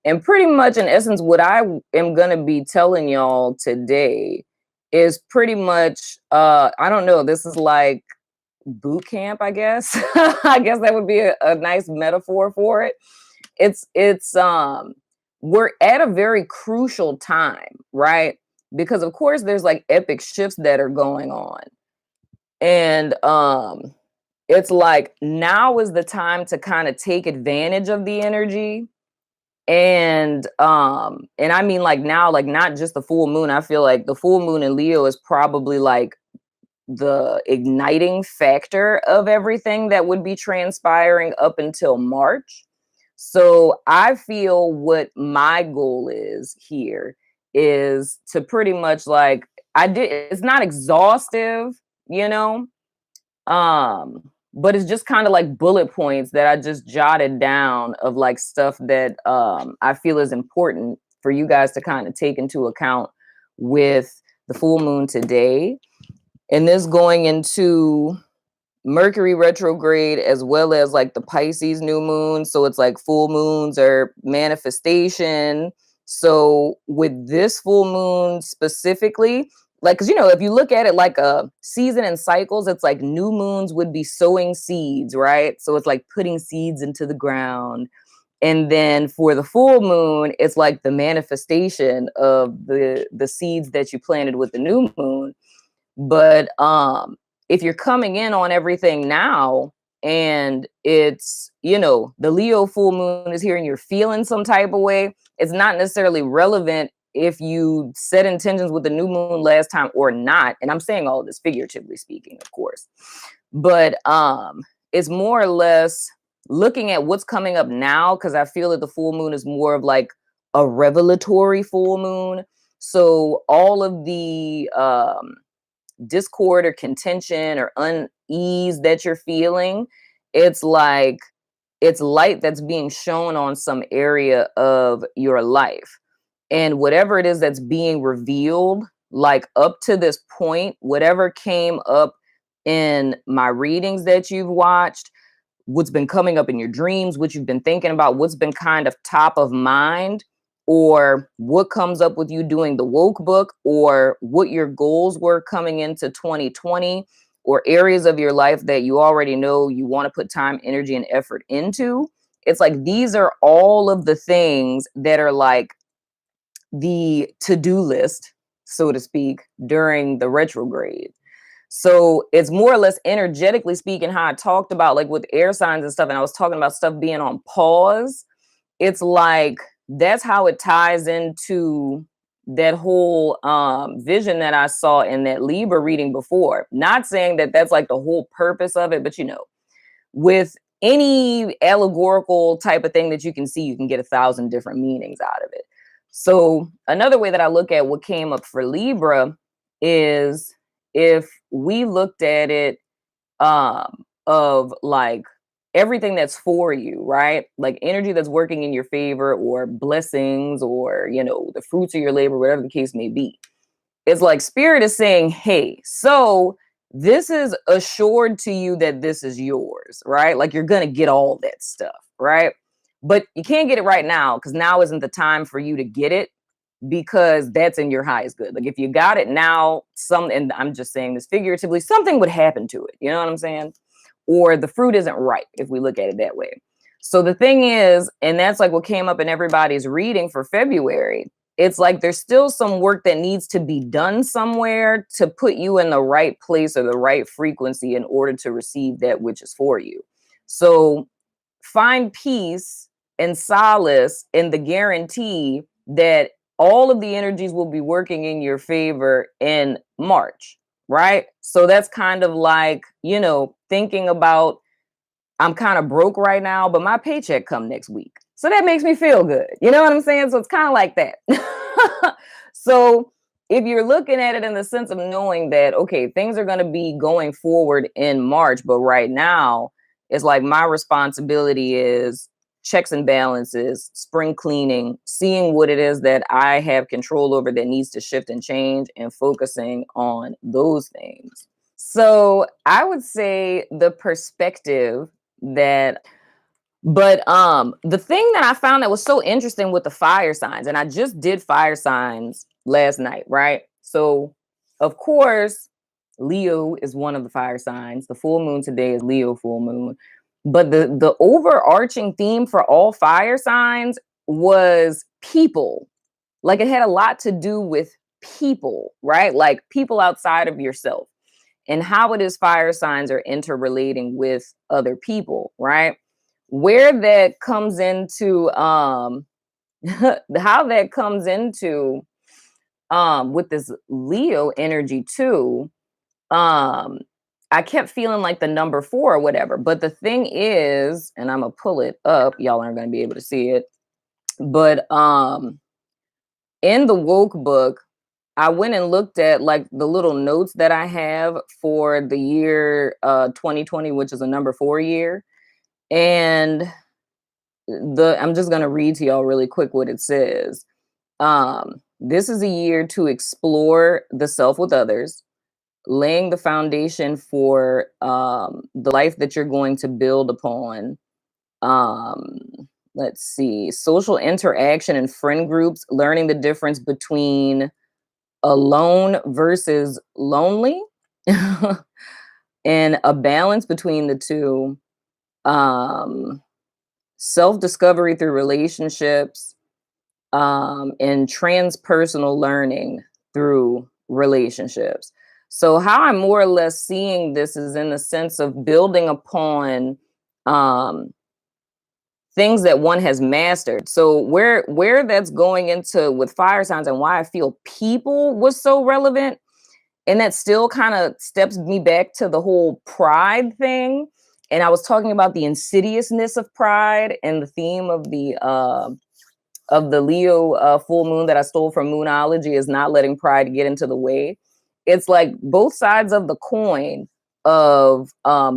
And pretty much in essence, what I am going to be telling y'all today is pretty much, I don't know, this is like boot camp, I guess. I guess that would be a nice metaphor for it. It's we're at a very crucial time, right? Because of course there's like epic shifts that are going on. And it's like now is the time to kind of take advantage of the energy. And I mean like now, like not just the full moon. I feel like the full moon in Leo is probably like the igniting factor of everything that would be transpiring up until March. So I feel what my goal is here is to pretty much like it's not exhaustive, you know, but it's just kind of like bullet points that I just jotted down of like stuff that I feel is important for you guys to kind of take into account with the full moon today. And this going into Mercury retrograde as well as like the Pisces new moon. So it's like full moons are manifestation. So with this full moon specifically, like, cause you know, if you look at it like a season and cycles, it's like new moons would be sowing seeds, right? So it's like putting seeds into the ground. And then for the full moon, it's like the manifestation of the seeds that you planted with the new moon. But if you're coming in on everything now and it's, you know, the Leo full moon is here and you're feeling some type of way, it's not necessarily relevant if you set intentions with the new moon last time or not. And I'm saying all this figuratively speaking, of course. But it's more or less looking at what's coming up now, because I feel that the full moon is more of like a revelatory full moon. So all of the discord or contention or unease that you're feeling, it's like it's light that's being shown on some area of your life. And whatever it is that's being revealed, like up to this point, whatever came up in my readings that you've watched, what's been coming up in your dreams, what you've been thinking about, what's been kind of top of mind, or what comes up with you doing the woke book, or what your goals were coming into 2020, or areas of your life that you already know you want to put time, energy, and effort into. It's like these are all of the things that are like the to-do list, so to speak, during the retrograde. So it's more or less energetically speaking, how I talked about like with air signs and stuff, and I was talking about stuff being on pause. It's like that's how it ties into that whole vision that I saw in that Libra reading before. Not saying that that's like the whole purpose of it, but you know, with any allegorical type of thing that you can see, you can get 1,000 different meanings out of it. So another way that I look at what came up for Libra is if we looked at it of like everything that's for you, right? Like energy that's working in your favor, or blessings, or, you know, the fruits of your labor, whatever the case may be. It's like spirit is saying, hey, so this is assured to you that this is yours, right? Like you're going to get all that stuff, right? But you can't get it right now, because now isn't the time for you to get it, because that's in your highest good. Like if you got it now, and I'm just saying this figuratively, something would happen to it. You know what I'm saying? Or the fruit isn't ripe, if we look at it that way. So the thing is, and that's like what came up in everybody's reading for February, it's like there's still some work that needs to be done somewhere to put you in the right place or the right frequency in order to receive that which is for you. So find peace and solace in the guarantee that all of the energies will be working in your favor in March, right? So that's kind of like, you know, thinking about, I'm kind of broke right now, but my paycheck come next week. So that makes me feel good. You know what I'm saying? So it's kind of like that. So if you're looking at it in the sense of knowing that, okay, things are going to be going forward in March, but right now it's like my responsibility is checks and balances, spring cleaning, seeing what it is that I have control over that needs to shift and change, and focusing on those things. So I would say the perspective that But the thing that I found that was so interesting with the fire signs, and I just did fire signs last night, right? So of course, Leo is one of the fire signs. The full moon today is Leo full moon. But the overarching theme for all fire signs was people. Like it had a lot to do with people, right? Like people outside of yourself and how it is fire signs are interrelating with other people, right? Where that comes into how that comes into with this Leo energy too. um I kept feeling like the number 4 or whatever, but the thing is, and I'm gonna pull it up, y'all aren't gonna be able to see it, but in the woke book, I went and looked at like the little notes that I have for the year 2020, which is a number 4 year. And I'm just gonna read to y'all really quick what it says. This is a year to explore the self with others, laying the foundation for the life that you're going to build upon. Um, let's see, social interaction and friend groups, learning the difference between alone versus lonely and a balance between the two. Um, self-discovery through relationships, and transpersonal learning through relationships. So how I'm more or less seeing this is in the sense of building upon um, things that one has mastered. So where that's going into with fire signs and why I feel people was so relevant, and that still kind of steps me back to the whole pride thing. And I was talking about the insidiousness of pride and the theme of the Leo full moon that I stole from Moonology is not letting pride get into the way. It's like both sides of the coin of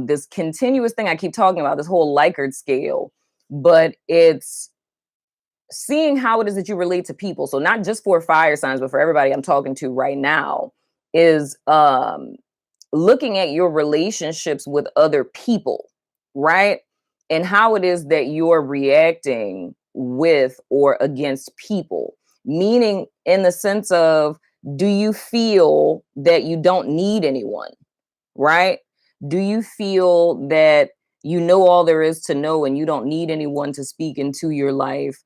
this continuous thing I keep talking about, this whole Likert scale, but it's seeing how it is that you relate to people. So not just for fire signs, but for everybody I'm talking to right now is looking at your relationships with other people, right? And how it is that you're reacting with or against people. Meaning, in the sense of, do you feel that you don't need anyone, right? Do you feel that you know all there is to know and you don't need anyone to speak into your life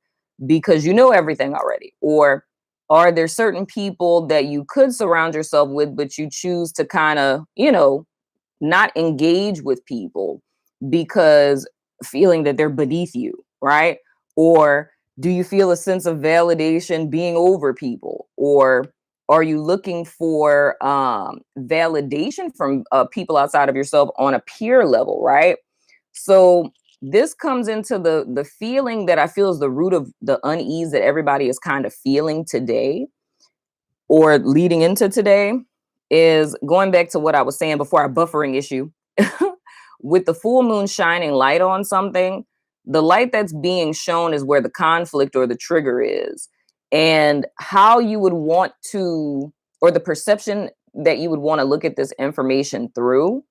because you know everything already? Or are there certain people that you could surround yourself with, but you choose to kind of, not engage with people because feeling that they're beneath you, right? Or do you feel a sense of validation being over people? Or are you looking for validation from people outside of yourself on a peer level, right? So this comes into the feeling that I feel is the root of the unease that everybody is kind of feeling today or leading into today, is going back to what I was saying before, our buffering issue. With the full moon shining light on something, the light that's being shown is where the conflict or the trigger is. And how you would want to, or the perception that you would want to look at this information through,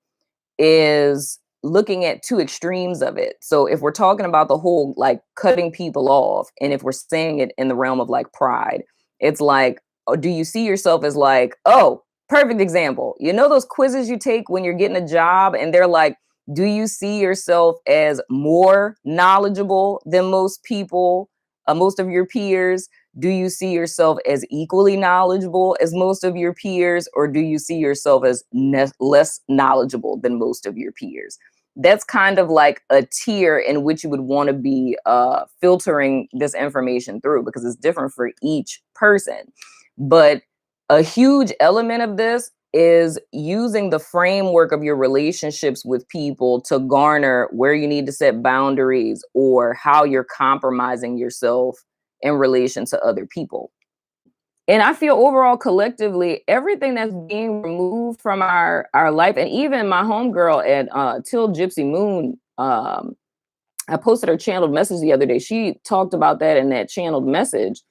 is looking at two extremes of it. So if we're talking about the whole like cutting people off, and if we're saying it in the realm of like pride, it's like, oh, do you see yourself as like, oh, perfect example. You know those quizzes you take when you're getting a job and they're like, do you see yourself as more knowledgeable than most people, most of your peers? Do you see yourself as equally knowledgeable as most of your peers, or do you see yourself as less knowledgeable than most of your peers? That's kind of like a tier in which you would want to be filtering this information through, because it's different for each person. But a huge element of this is using the framework of your relationships with people to garner where you need to set boundaries or how you're compromising yourself in relation to other people. And I feel overall collectively, everything that's being removed from our life, and even my homegirl at Till Gypsy Moon, I posted her channeled message the other day. She talked about that in that channeled message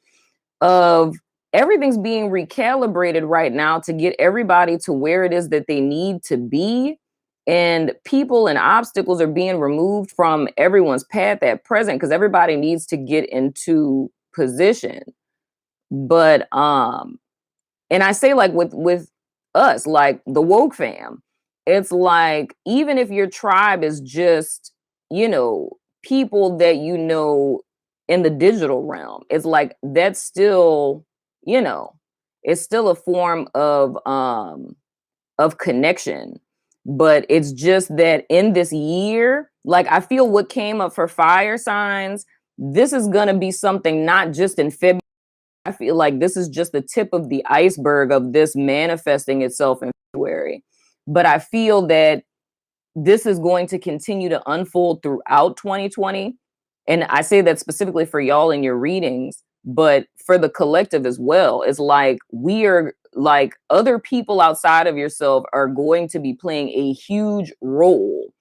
of everything's being recalibrated right now to get everybody to where it is that they need to be And people and obstacles are being removed from everyone's path at present because everybody needs to get into position. But and I say like with us, like the woke fam, it's like even if your tribe is just, you know, people that you know in the digital realm, it's like that's still, you know, it's still a form of connection. But it's just that in this year, like I feel what came up for fire signs, this is gonna be something not just in February. I feel like this is just the tip of the iceberg of this manifesting itself in February. But I feel that this is going to continue to unfold throughout 2020. And I say that specifically for y'all in your readings, but for the collective as well. It's like we are like other people outside of yourself are going to be playing a huge role.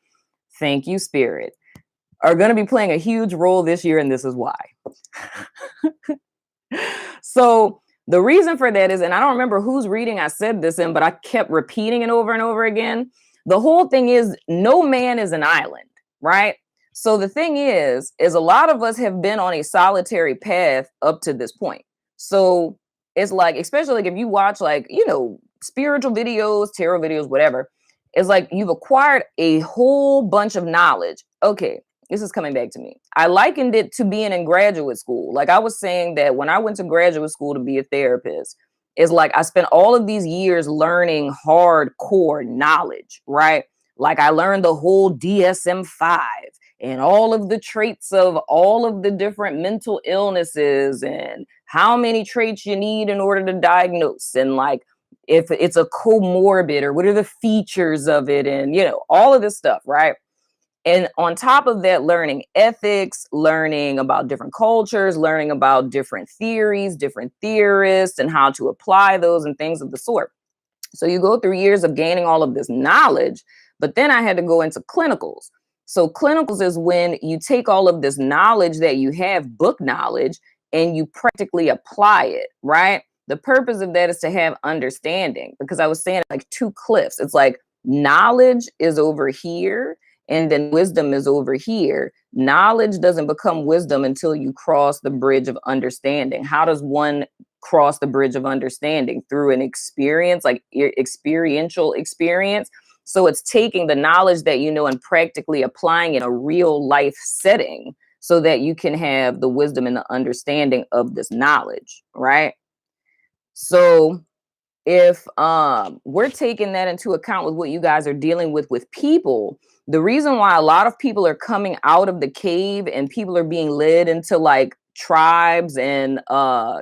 Thank you, Spirit. Are going to be playing a huge role this year, and this is why. So the reason for that is, and I don't remember whose reading I said this in, but I kept repeating it over and over again. The whole thing is no man is an island, right? So the thing is a lot of us have been on a solitary path up to this point. So it's like, especially like if you watch like, you know, spiritual videos, tarot videos, whatever, it's like you've acquired a whole bunch of knowledge. Okay, this is coming back to me. I likened it to being in graduate school. Like I was saying that when I went to graduate school to be a therapist, it's like I spent all of these years learning hardcore knowledge, right? Like I learned the whole DSM-5 and all of the traits of all of the different mental illnesses and how many traits you need in order to diagnose, and like if it's a comorbid or what are the features of it, and you know, all of this stuff, right? And on top of that, learning ethics, learning about different cultures, learning about different theories, different theorists, and how to apply those and things of the sort. So you go through years of gaining all of this knowledge, but then I had to go into clinicals. So clinicals is when you take all of this knowledge that you have, book knowledge, and you practically apply it, right? The purpose of that is to have understanding, because I was saying like two cliffs. It's like knowledge is over here and then wisdom is over here. Knowledge doesn't become wisdom until you cross the bridge of understanding. How does one cross the bridge of understanding? Through an experience, like experiential experience. So it's taking the knowledge that you know and practically applying in a real life setting so that you can have the wisdom and the understanding of this knowledge, right? So if we're taking that into account with what you guys are dealing with people, the reason why a lot of people are coming out of the cave and people are being led into like tribes and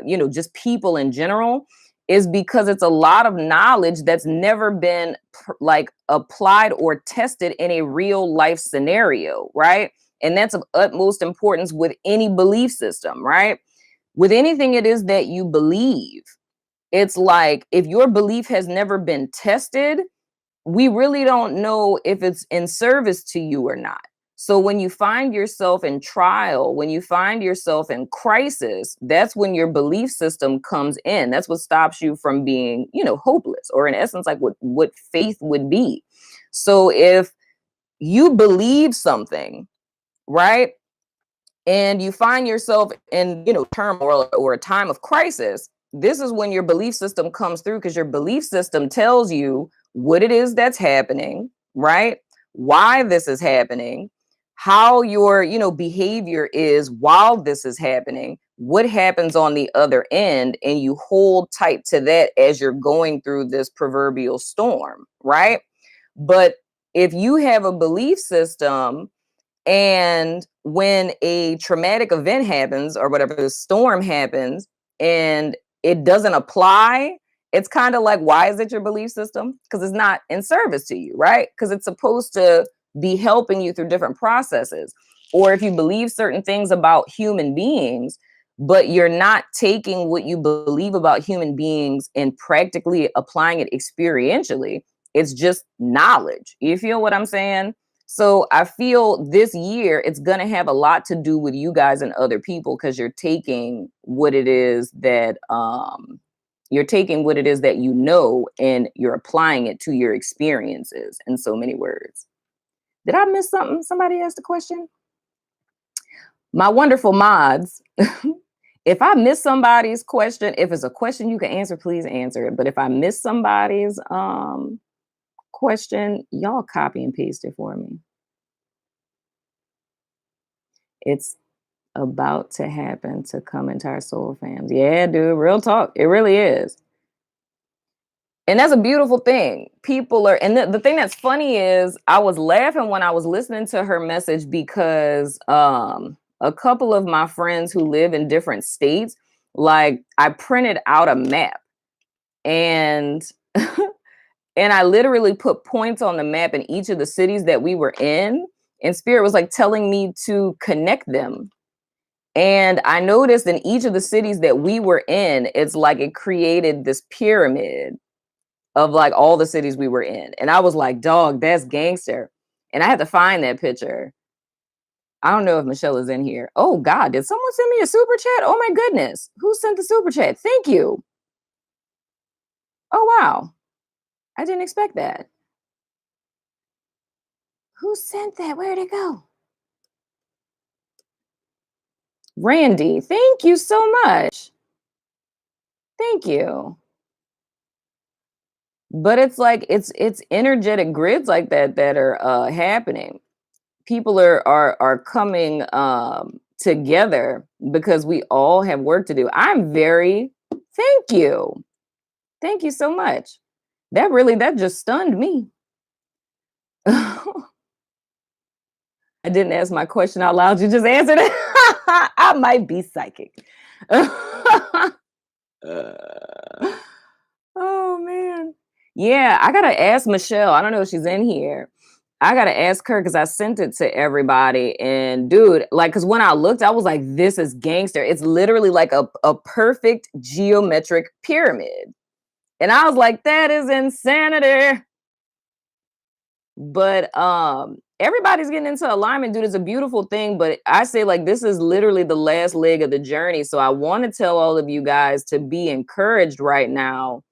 you know, just people in general, is because it's a lot of knowledge that's never been like applied or tested in a real life scenario, right? And that's of utmost importance with any belief system, right? With anything it is that you believe, it's like if your belief has never been tested, we really don't know if it's in service to you or not. So when you find yourself in trial, when you find yourself in crisis, that's when your belief system comes in. That's what stops you from being, you know, hopeless, or in essence, like what faith would be. So if you believe something, right, and you find yourself in, you know, turmoil or a time of crisis, this is when your belief system comes through, because your belief system tells you what it is that's happening, right? Why this is happening, how your, you know, behavior is while this is happening, what happens on the other end, and you hold tight to that as you're going through this proverbial storm, right? But if you have a belief system, and when a traumatic event happens or whatever, the storm happens and it doesn't apply, it's kind of like, why is it your belief system? Because it's not in service to you, right? Because it's supposed to be helping you through different processes. Or if you believe certain things about human beings, but you're not taking what you believe about human beings and practically applying it experientially, it's just knowledge. You feel what I'm saying? So I feel this year it's going to have a lot to do with you guys and other people, because you're taking what it is that You're taking what it is that you know and you're applying it to your experiences, in so many words. Did I miss something? Somebody asked a question? My wonderful mods. If I miss somebody's question, if it's a question you can answer, please answer it. But if I miss somebody's question, y'all copy and paste it for me. It's about to happen to come into our soul fams. Yeah, dude, real talk. It really is. And that's a beautiful thing. People are, and the thing that's funny is I was laughing when I was listening to her message because a couple of my friends who live in different states, like I printed out a map and and I literally put points on the map in each of the cities that we were in, and Spirit was like telling me to connect them. And I noticed in each of the cities that we were in, it's like it created this pyramid of like all the cities we were in. And I was like, dog, that's gangster. And I had to find that picture. I don't know if Michelle is in here. Oh God, did someone send me a super chat? Oh my goodness. Who sent the super chat? Thank you. Oh wow. I didn't expect that. Who sent that? Where'd it go? Randy, thank you so much. Thank you. But it's like it's energetic grids like that that are happening. People are coming together because we all have work to do. I'm very thank you. Thank you so much. That just stunned me. I didn't ask my question out loud. You just answered it. I might be psychic. Oh man. Yeah, I gotta ask Michelle. I don't know if she's in here. I gotta ask her because I sent it to everybody. And dude, like, because when I looked, I was like, this is gangster. It's literally like a perfect geometric pyramid. And I was like, that is insanity. But everybody's getting into alignment, dude. It's a beautiful thing. But I say, like, this is literally the last leg of the journey. So I want to tell all of you guys to be encouraged right now,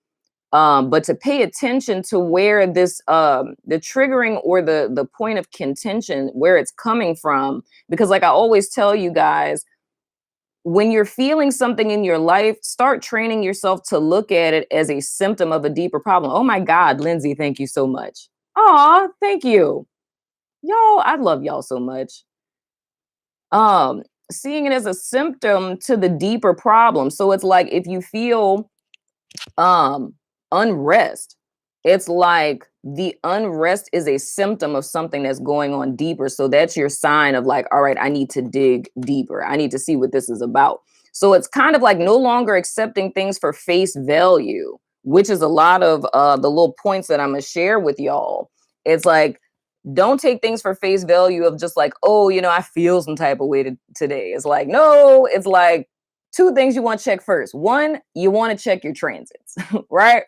but to pay attention to where this the triggering or the point of contention, where it's coming from. Because like I always tell you guys, when you're feeling something in your life, start training yourself to look at it as a symptom of a deeper problem. Oh my God, Lindsay, thank you so much. Aw, thank you. Y'all, I love y'all so much. Seeing it as a symptom to the deeper problem. So it's like if you feel um unrest, it's like the unrest is a symptom of something that's going on deeper. So that's your sign of like, all right, I need to dig deeper. I need to see what this is about. So it's kind of like no longer accepting things for face value, which is a lot of the little points that I'm gonna share with y'all. It's like, don't take things for face value of just like, oh, I feel some type of way today. It's like, no, it's like two things you want to check first. One, you want to check your transits, right?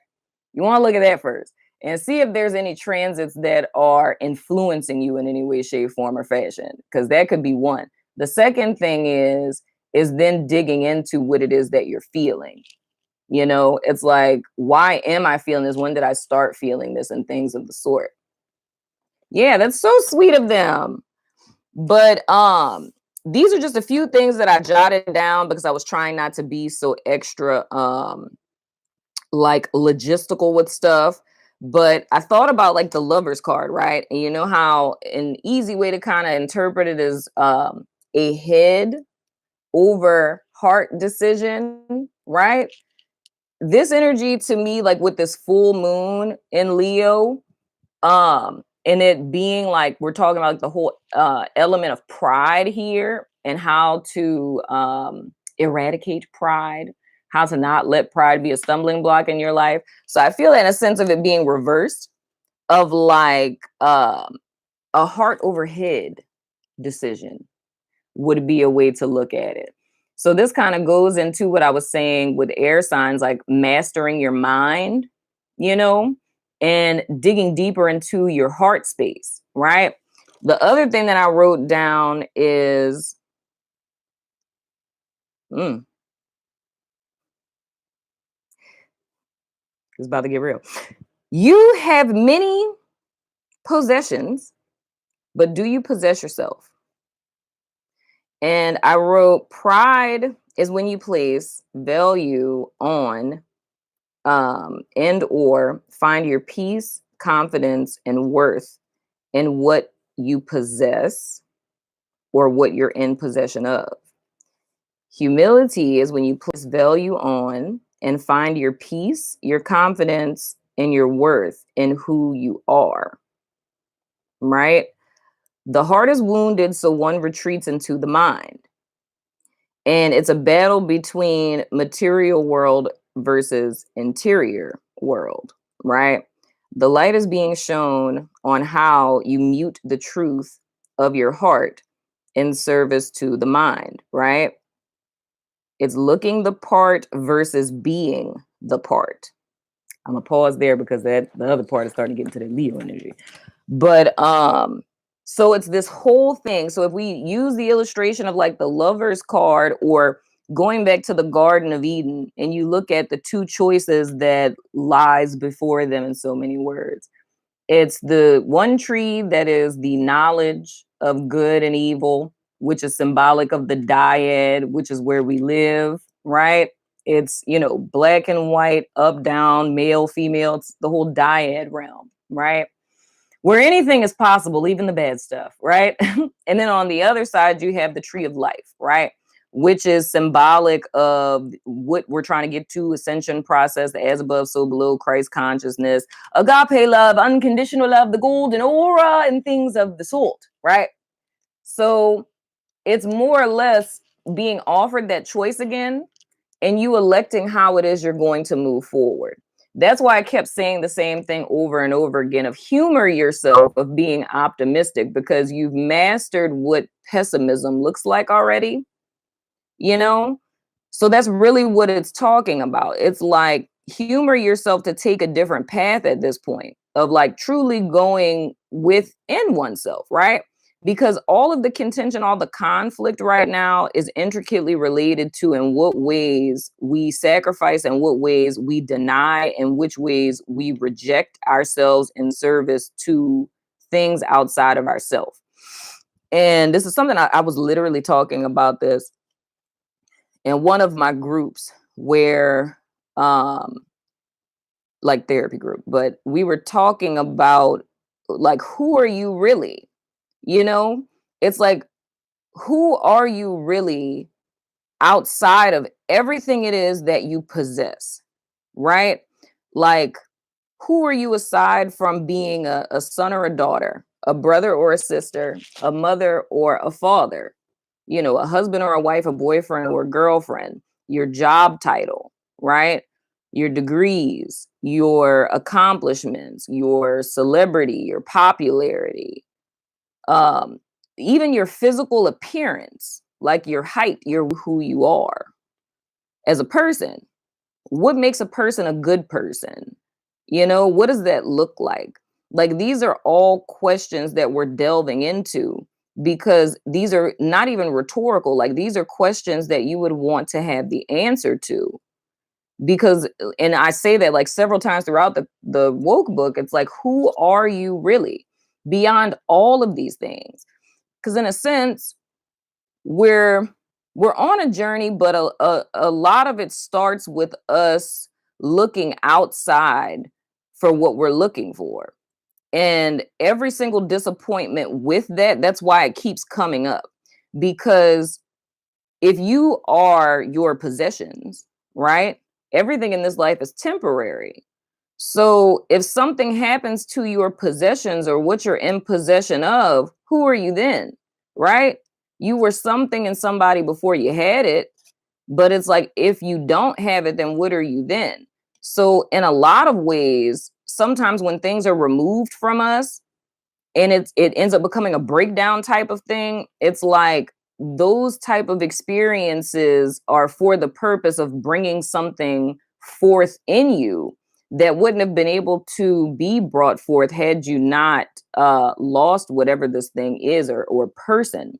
You want to look at that first and see if there's any transits that are influencing you in any way, shape, form, or fashion, because that could be one. The second thing is then digging into what it is that you're feeling. It's like, why am I feeling this? When did I start feeling this? And things of the sort. Yeah, that's so sweet of them. But these are just a few things that I jotted down because I was trying not to be so extra like logistical with stuff. But I thought about like the lover's card, right? And you know how an easy way to kind of interpret it is a head over heart decision, right? This energy to me, like with this full moon in Leo, and it being like we're talking about like the whole element of pride here and how to eradicate pride, how to not let pride be a stumbling block in your life. So I feel in a sense of it being reversed, of like a heart over head decision would be a way to look at it. So this kind of goes into what I was saying with air signs, like mastering your mind, and digging deeper into your heart space, right? The other thing that I wrote down is It's about to get real. You have many possessions, but do you possess yourself? And I wrote, pride is when you place value on and or find your peace, confidence, and worth in what you possess or what you're in possession of. Humility is when you place value on and find your peace, your confidence, and your worth in who you are. Right? The heart is wounded, so one retreats into the mind. And it's a battle between material world versus interior world, right? The light is being shown on how you mute the truth of your heart in service to the mind, right? It's looking the part versus being the part. I'm gonna pause there because the other part is starting to get into the Leo energy. But so it's this whole thing. So if we use the illustration of like the Lover's card, or going back to the Garden of Eden, and you look at the two choices that lies before them in so many words, it's the one tree that is the knowledge of good and evil, which is symbolic of the dyad, which is where we live, right? It's, black and white, up, down, male, female. It's the whole dyad realm, right? Where anything is possible, even the bad stuff, right? And then on the other side, you have the tree of life, right? Which is symbolic of what we're trying to get to, ascension process, the as above, so below, Christ consciousness, agape love, unconditional love, the golden aura, and things of the sort, right? So it's more or less being offered that choice again, and you electing how it is you're going to move forward. That's why I kept saying the same thing over and over again of humor yourself, of being optimistic, because you've mastered what pessimism looks like already, you know? So that's really what it's talking about. It's like humor yourself to take a different path at this point of like truly going within oneself, right? Because all of the contention, all the conflict right now is intricately related to in what ways we sacrifice and what ways we deny and which ways we reject ourselves in service to things outside of ourselves. And this is something I was literally talking about this in one of my groups where like therapy group, but we were talking about like, who are you really? It's like, who are you really outside of everything it is that you possess, right? Like, who are you aside from being a son or a daughter, a brother or a sister, a mother or a father, a husband or a wife, a boyfriend or a girlfriend, your job title, right? Your degrees, your accomplishments, your celebrity, your popularity, um, even your physical appearance, like your height, who you are as a person. What makes a person a good person? What does that look like? Like, these are all questions that we're delving into, because these are not even rhetorical. Like, these are questions that you would want to have the answer to. Because, and I say that like several times throughout the woke book, it's like, who are you really beyond all of these things? Because in a sense, we're on a journey, but a lot of it starts with us looking outside for what we're looking for. And every single disappointment with that's why it keeps coming up. Because if you are your possessions, right? Everything in this life is temporary. So if something happens to your possessions or what you're in possession of, who are you then? Right? You were something and somebody before you had it. But it's like, if you don't have it, then what are you then? So in a lot of ways, sometimes when things are removed from us and it ends up becoming a breakdown type of thing, it's like those type of experiences are for the purpose of bringing something forth in you that wouldn't have been able to be brought forth had you not lost whatever this thing is, or person,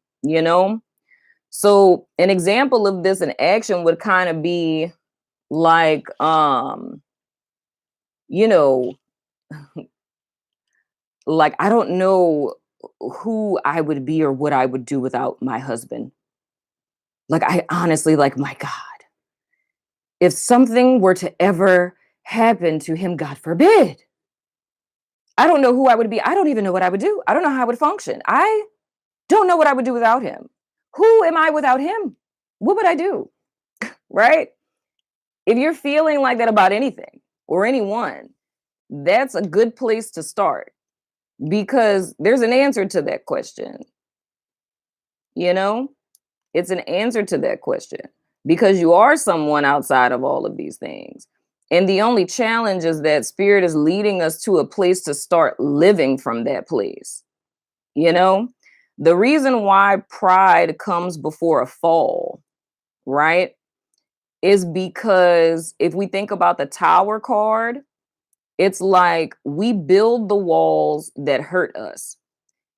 So an example of this in action would kind of be like you know, like, I don't know who I would be or what I would do without my husband. Like, I honestly, like, my God, if something were to ever happen to him, God forbid, I don't know who I would be. I don't even know what I would do. I don't know how I would function. I don't know what I would do without him. Who am I without him? What would I do? Right? If you're feeling like that about anything or anyone, that's a good place to start because there's an answer to that question. You know, it's an answer to that question because you are someone outside of all of these things. And the only challenge is that spirit is leading us to a place to start living from that place. You know, the reason why pride comes before a fall, right, is because if we think about the Tower card, it's like we build the walls that hurt us.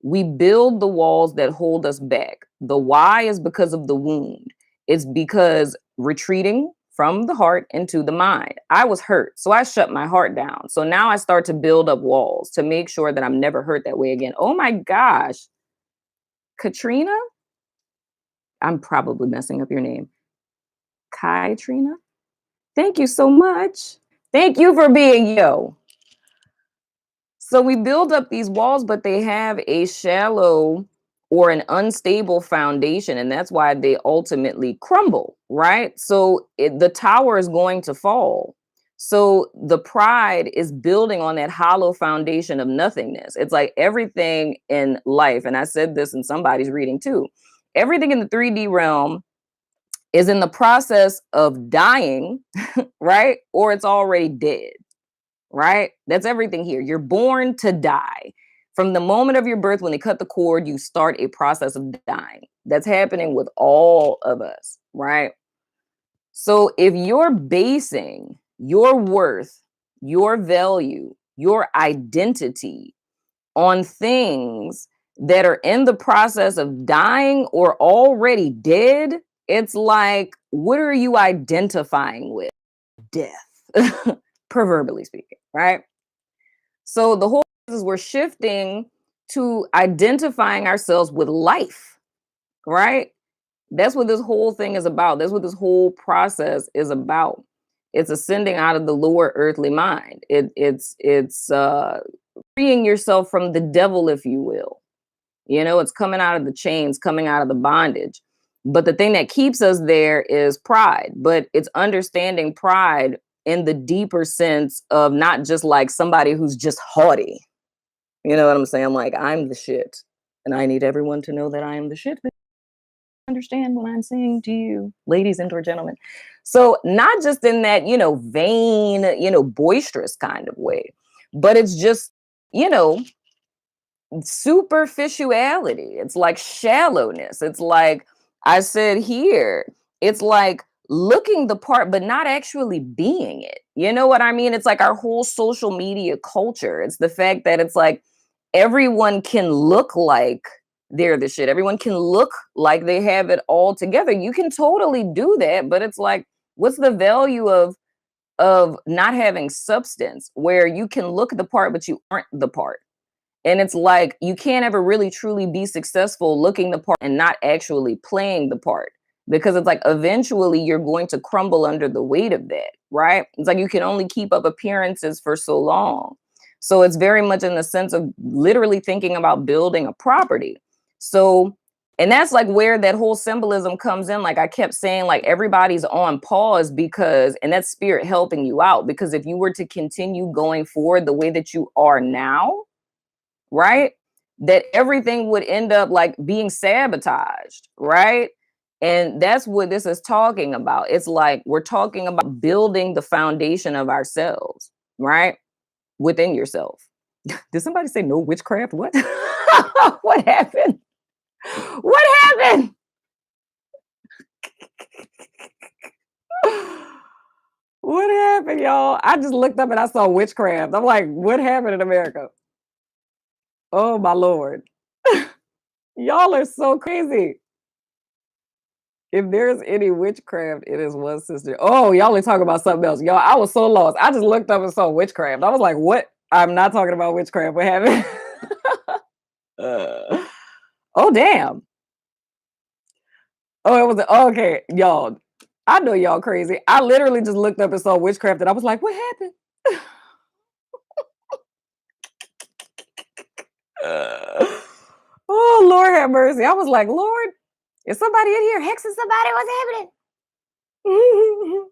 We build the walls that hold us back. The why is because of the wound. It's because retreating from the heart into the mind. I was hurt, so I shut my heart down. So now I start to build up walls to make sure that I'm never hurt that way again. Oh my gosh, Katrina? I'm probably messing up your name. Kai Trina? Thank you so much. Thank you for being yo. So we build up these walls, but they have a shallow or an unstable foundation, and that's why they ultimately crumble, right? So the tower is going to fall. So the pride is building on that hollow foundation of nothingness. It's like everything in life, and I said this in somebody's reading too. Everything in the 3D realm is in the process of dying, right? Or it's already dead, right? That's everything here. You're born to die. From the moment of your birth, when they cut the cord, you start a process of dying. That's happening with all of us, right? So if you're basing your worth, your value, your identity on things that are in the process of dying or already dead, it's like, what are you identifying with? Death, proverbially speaking, right? So the whole is we're shifting to identifying ourselves with life, right? That's what this whole thing is about. That's what this whole process is about. It's ascending out of the lower earthly mind. It's freeing yourself from the devil, if you will. You know, it's coming out of the chains, coming out of the bondage. But the thing that keeps us there is pride. But it's understanding pride in the deeper sense of not just like somebody who's just haughty. You know what I'm saying? Like, I'm the shit. And I need everyone to know that I am the shit. Understand what I'm saying to you, ladies and or gentlemen. So not just in that, vain, boisterous kind of way, but it's just, you know, superficiality. It's like shallowness. It's like I said here, it's like looking the part, but not actually being it. You know what I mean? It's like our whole social media culture. It's the fact that it's like everyone can look like they're the shit. Everyone can look like they have it all together. You can totally do that, but it's like, what's the value of not having substance where you can look the part, but you aren't the part? And it's like you can't ever really truly be successful looking the part and not actually playing the part because it's like eventually you're going to crumble under the weight of that, right? It's like you can only keep up appearances for so long. So it's very much in the sense of literally thinking about building a property. So, and that's like where that whole symbolism comes in. Like I kept saying, like everybody's on pause because, and that's spirit helping you out because if you were to continue going forward the way that you are now, right? That everything would end up like being sabotaged, right? And that's what this is talking about. It's like we're talking about building the foundation of ourselves, right? Within yourself. Did somebody say no witchcraft? What? What happened? What happened? What happened, y'all? I just looked up and I saw witchcraft. I'm like, what happened in America? Oh my Lord. Y'all are so crazy. If there's any witchcraft, it is one sister. Oh, y'all are talking about something else. Y'all, I was so lost. I just looked up and saw witchcraft. I was like, what? I'm not talking about witchcraft. What happened? Oh, damn. Oh, it was okay, y'all. I know y'all crazy. I literally just looked up and saw witchcraft and I was like, what happened? Oh, Lord have mercy. I was like, Lord, is somebody in here hexing somebody? What's happening?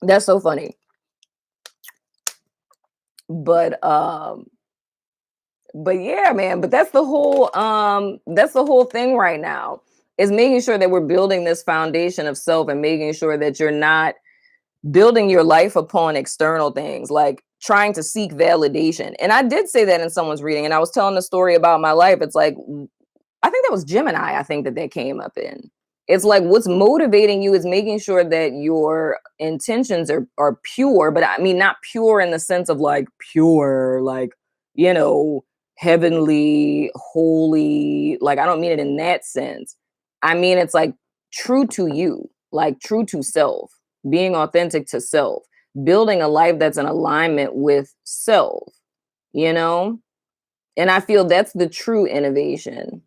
That's so funny. But yeah, man, but that's the whole thing right now is making sure that we're building this foundation of self and making sure that you're not building your life upon external things, like trying to seek validation. And I did say that in someone's reading, and I was telling the story about my life. It's like, I think that was Gemini, I think that came up in. It's like what's motivating you is making sure that your intentions are pure, but I mean not pure in the sense of like pure, like, you know, heavenly, holy. Like I don't mean it in that sense. I mean it's like true to you, like true to self, being authentic to self, building a life that's in alignment with self, you know? And I feel that's the true innovation.